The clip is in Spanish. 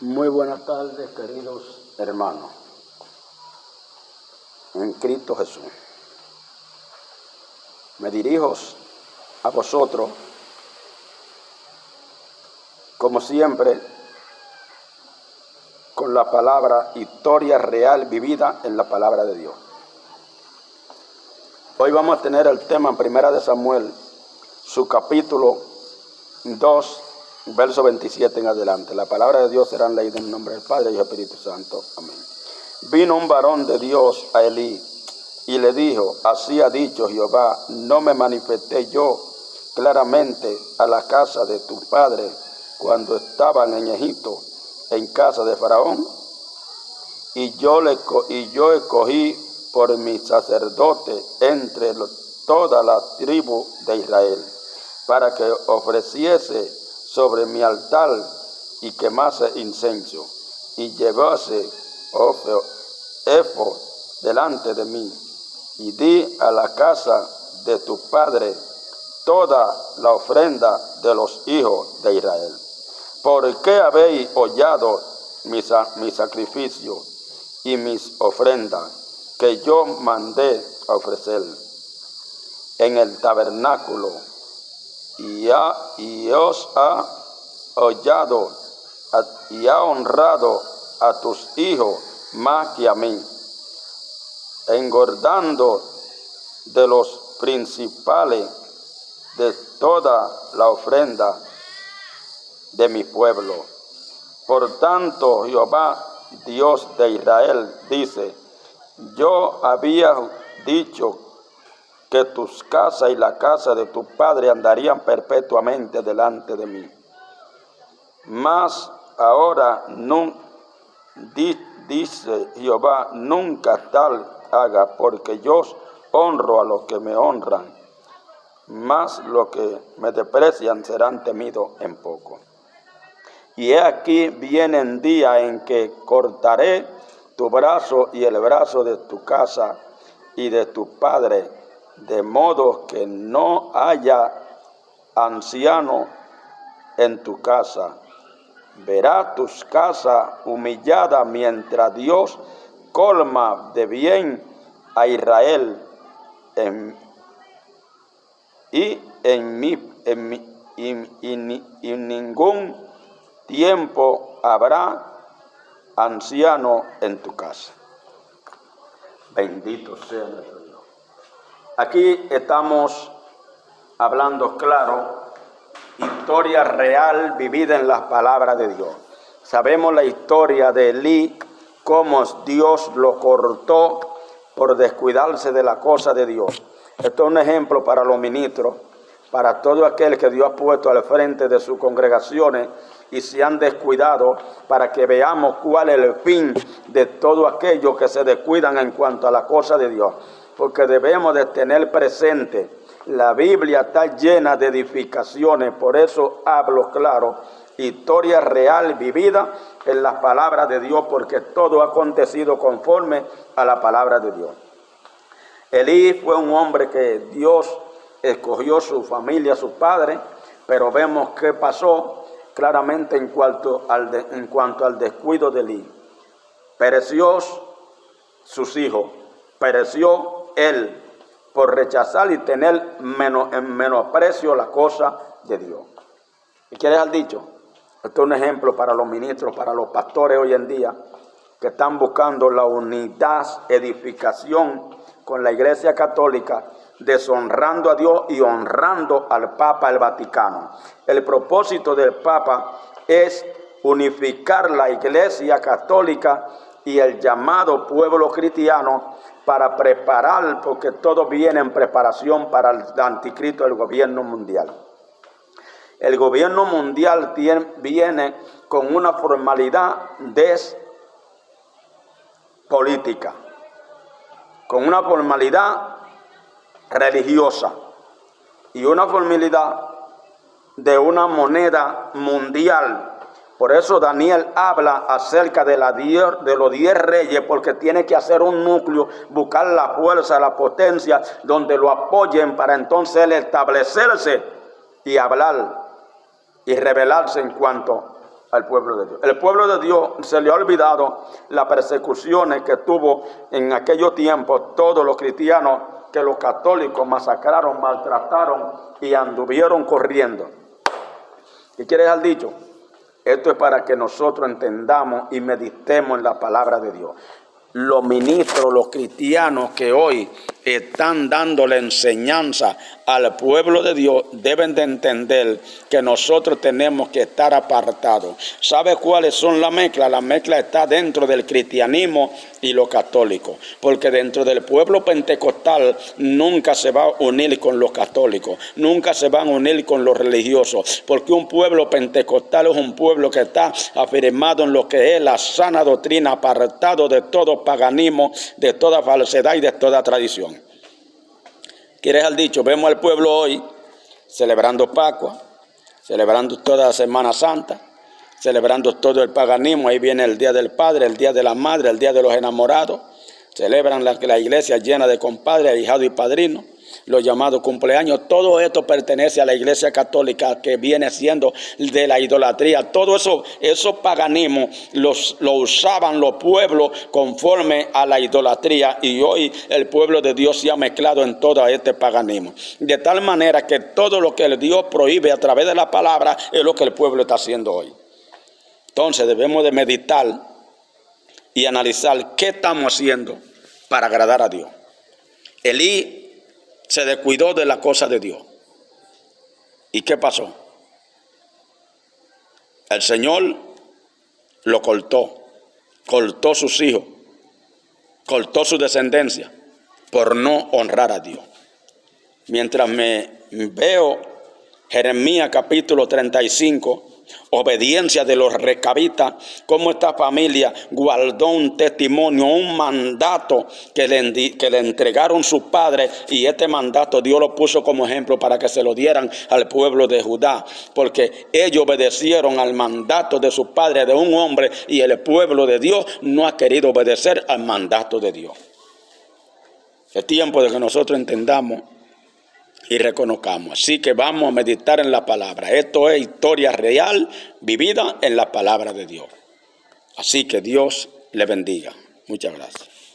Muy buenas tardes, queridos hermanos, en Cristo Jesús. Me dirijo a vosotros, como siempre, con la palabra historia real vivida en la palabra de Dios. Hoy vamos a tener el tema en 1 de Samuel, su capítulo 2, verso 27 en adelante. La palabra de Dios será leída en nombre del Padre y del Espíritu Santo. Amén. Vino un varón de Dios a Elí y le dijo: así ha dicho Jehová, ¿no me manifesté yo claramente a la casa de tu padre cuando estaban en Egipto, en casa de Faraón? Y yo escogí por mi sacerdote entre toda la tribu de Israel, para que ofreciese sobre mi altar y quemase incienso, y llevase éfod delante de mí, y di a la casa de tu padre toda la ofrenda de los hijos de Israel. ¿Por qué habéis hollado mi sacrificio y mis ofrendas que yo mandé a ofrecer en el tabernáculo? Y os ha hollado y ha honrado a tus hijos más que a mí, engordando de los principales de toda la ofrenda de mi pueblo. Por tanto, Jehová, Dios de Israel, dice: yo había dicho que tus casas y la casa de tu padre andarían perpetuamente delante de mí. Mas ahora dice Jehová, nunca tal haga, porque yo honro a los que me honran, mas los que me desprecian serán temidos en poco. Y he aquí viene un día en que cortaré tu brazo y el brazo de tu casa y de tu padre, de modo que no haya anciano en tu casa. Verá tus casas humilladas mientras Dios colma de bien a Israel. Y ningún tiempo habrá anciano en tu casa. Bendito sea nuestro Dios. Aquí estamos hablando claro, historia real vivida en las palabras de Dios. Sabemos la historia de Elí, cómo Dios lo cortó por descuidarse de la cosa de Dios. Esto es un ejemplo para los ministros, para todo aquel que Dios ha puesto al frente de sus congregaciones y se han descuidado, para que veamos cuál es el fin de todo aquello que se descuidan en cuanto a la cosa de Dios. Porque debemos de tener presente, la Biblia está llena de edificaciones, por eso hablo claro, historia real vivida en las palabras de Dios, porque todo ha acontecido conforme a la palabra de Dios. Elí fue un hombre que Dios escogió su familia, su padre, pero vemos qué pasó claramente en cuanto al descuido de Elí. Pereció sus hijos, pereció él por rechazar y tener en menosprecio la cosa de Dios. ¿Y qué les ha dicho? Esto es un ejemplo para los ministros, para los pastores hoy en día, que están buscando la unidad, edificación con la Iglesia Católica, deshonrando a Dios y honrando al Papa, el Vaticano. El propósito del Papa es unificar la Iglesia Católica y el llamado pueblo cristiano para preparar, porque todo viene en preparación para el anticristo, el gobierno mundial. El gobierno mundial viene con una formalidad política, con una formalidad religiosa y una formalidad de una moneda mundial. Por eso Daniel habla acerca de los 10 reyes, porque tiene que hacer un núcleo, buscar la fuerza, la potencia, donde lo apoyen para entonces él establecerse y hablar y revelarse en cuanto al pueblo de Dios. El pueblo de Dios se le ha olvidado las persecuciones que tuvo en aquellos tiempos todos los cristianos, que los católicos masacraron, maltrataron y anduvieron corriendo. ¿Qué quiere dejar dicho? Esto es para que nosotros entendamos y meditemos en la palabra de Dios. Los ministros, los cristianos que hoy están dando la enseñanza al pueblo de Dios deben de entender que nosotros tenemos que estar apartados. ¿Sabe cuáles son las mezclas? La mezcla está dentro del cristianismo y lo católico, porque dentro del pueblo pentecostal nunca se va a unir con los católicos, nunca se van a unir con los religiosos, porque un pueblo pentecostal es un pueblo que está afirmado en lo que es la sana doctrina, apartado de todo paganismo, de toda falsedad y de toda tradición. ¿Quieres al dicho? Vemos al pueblo hoy celebrando Pascua, celebrando toda la Semana Santa, celebrando todo el paganismo. Ahí viene el Día del Padre, el Día de la Madre, el Día de los Enamorados. Celebran la iglesia llena de compadres, ahijados y padrinos, los llamados cumpleaños. Todo esto pertenece a la iglesia católica, que viene siendo de la idolatría. Todo esos paganismos lo usaban los pueblos conforme a la idolatría, y hoy el pueblo de Dios se ha mezclado en todo este paganismo, de tal manera que todo lo que el Dios prohíbe a través de la palabra es lo que el pueblo está haciendo hoy. Entonces debemos de meditar y analizar qué estamos haciendo para agradar a Dios. Elí se descuidó de la cosa de Dios. ¿Y qué pasó? El Señor lo cortó sus hijos, cortó su descendencia por no honrar a Dios. Mientras me veo Jeremías capítulo 35, obediencia de los recabitas, cómo esta familia guardó un testimonio, un mandato que le entregaron sus padres, y este mandato Dios lo puso como ejemplo para que se lo dieran al pueblo de Judá, porque ellos obedecieron al mandato de sus padres, de un hombre, y el pueblo de Dios no ha querido obedecer al mandato de Dios. Es tiempo de que nosotros entendamos y reconozcamos. Así que vamos a meditar en la palabra. Esto es historia real vivida en la palabra de Dios. Así que Dios le bendiga. Muchas gracias.